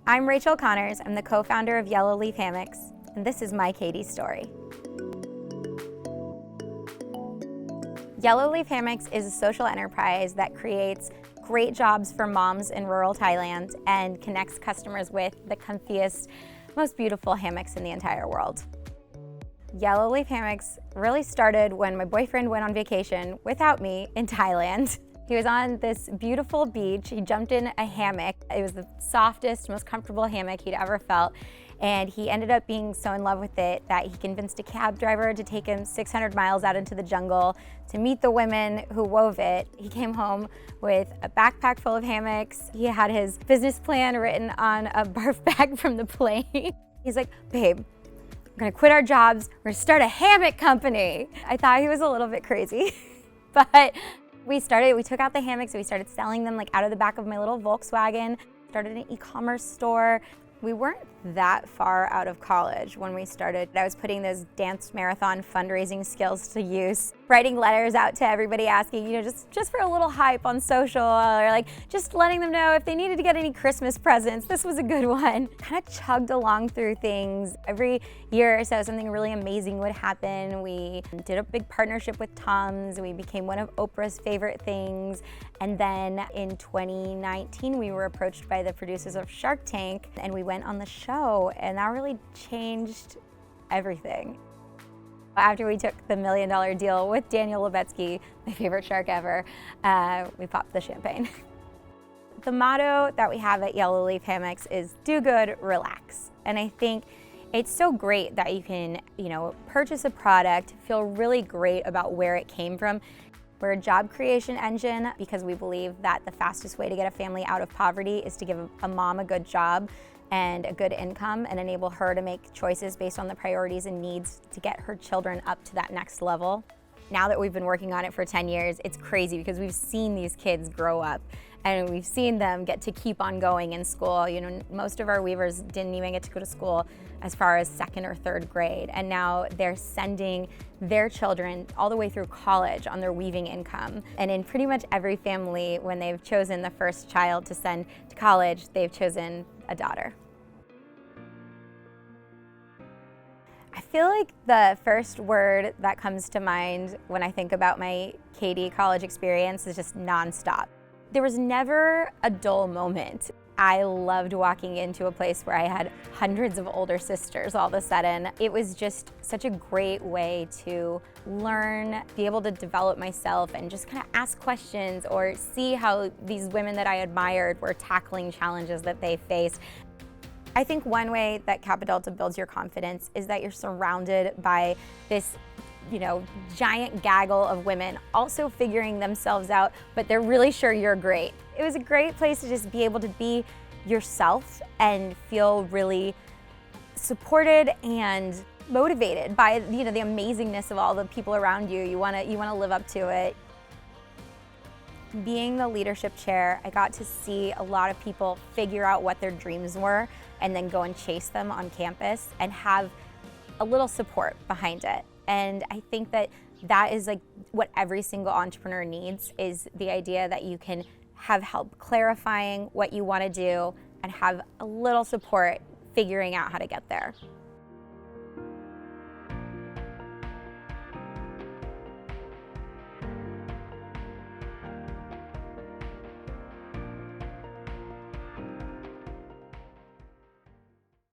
I'm Rachel Connors. I'm the co-founder of Yellow Leaf Hammocks, and this is my Katie story. Yellow Leaf Hammocks is a social enterprise that creates great jobs for moms in rural Thailand and connects customers with the comfiest, most beautiful hammocks in the entire world. Yellow Leaf Hammocks really started when my boyfriend went on vacation without me in Thailand. He was on this beautiful beach. He jumped in a hammock. It was the softest, most comfortable hammock he'd ever felt. And he ended up being so in love with it that he convinced a cab driver to take him 600 miles out into the jungle to meet the women who wove it. He came home with a backpack full of hammocks. He had his business plan written on a barf bag from the plane. He's like, babe, we're gonna quit our jobs. We're gonna start a hammock company. I thought he was a little bit crazy, but we took out the hammocks, we started selling them like out of the back of my little Volkswagen, started an e-commerce store. We weren't that far out of college when we started. I was putting those dance marathon fundraising skills to use, writing letters out to everybody asking, just for a little hype on social, or like just letting them know if they needed to get any Christmas presents, this was a good one. Kind of chugged along through things. Every year or so, something really amazing would happen. We did a big partnership with Tums. We became one of Oprah's favorite things. And then in 2019, we were approached by the producers of Shark Tank, and we went on the show, and that really changed everything. After we took the $1 million deal with Daniel Lubetsky, my favorite shark ever, we popped the champagne. The motto that we have at Yellow Leaf Hammocks is do good, relax. And I think it's so great that you can, purchase a product, feel really great about where it came from. We're a job creation engine because we believe that the fastest way to get a family out of poverty is to give a mom a good job and a good income and enable her to make choices based on the priorities and needs to get her children up to that next level. Now that we've been working on it for 10 years, it's crazy because we've seen these kids grow up and we've seen them get to keep on going in school. Most of our weavers didn't even get to go to school as far as 2nd or 3rd grade, and now they're sending their children all the way through college on their weaving income. And in pretty much every family, when they've chosen the first child to send to college, they've chosen a daughter. I feel like the first word that comes to mind when I think about my Katie college experience is just nonstop. There was never a dull moment. I loved walking into a place where I had hundreds of older sisters all of a sudden. It was just such a great way to learn, be able to develop myself and just kind of ask questions or see how these women that I admired were tackling challenges that they faced. I think one way that Kappa Delta builds your confidence is that you're surrounded by this giant gaggle of women also figuring themselves out, but they're really sure you're great. It was a great place to just be able to be yourself and feel really supported and motivated by the amazingness of all the people around you. You want to live up to it. Being the leadership chair, I got to see a lot of people figure out what their dreams were and then go and chase them on campus and have a little support behind it. And I think that is like what every single entrepreneur needs, is the idea that you can have help clarifying what you want to do and have a little support figuring out how to get there.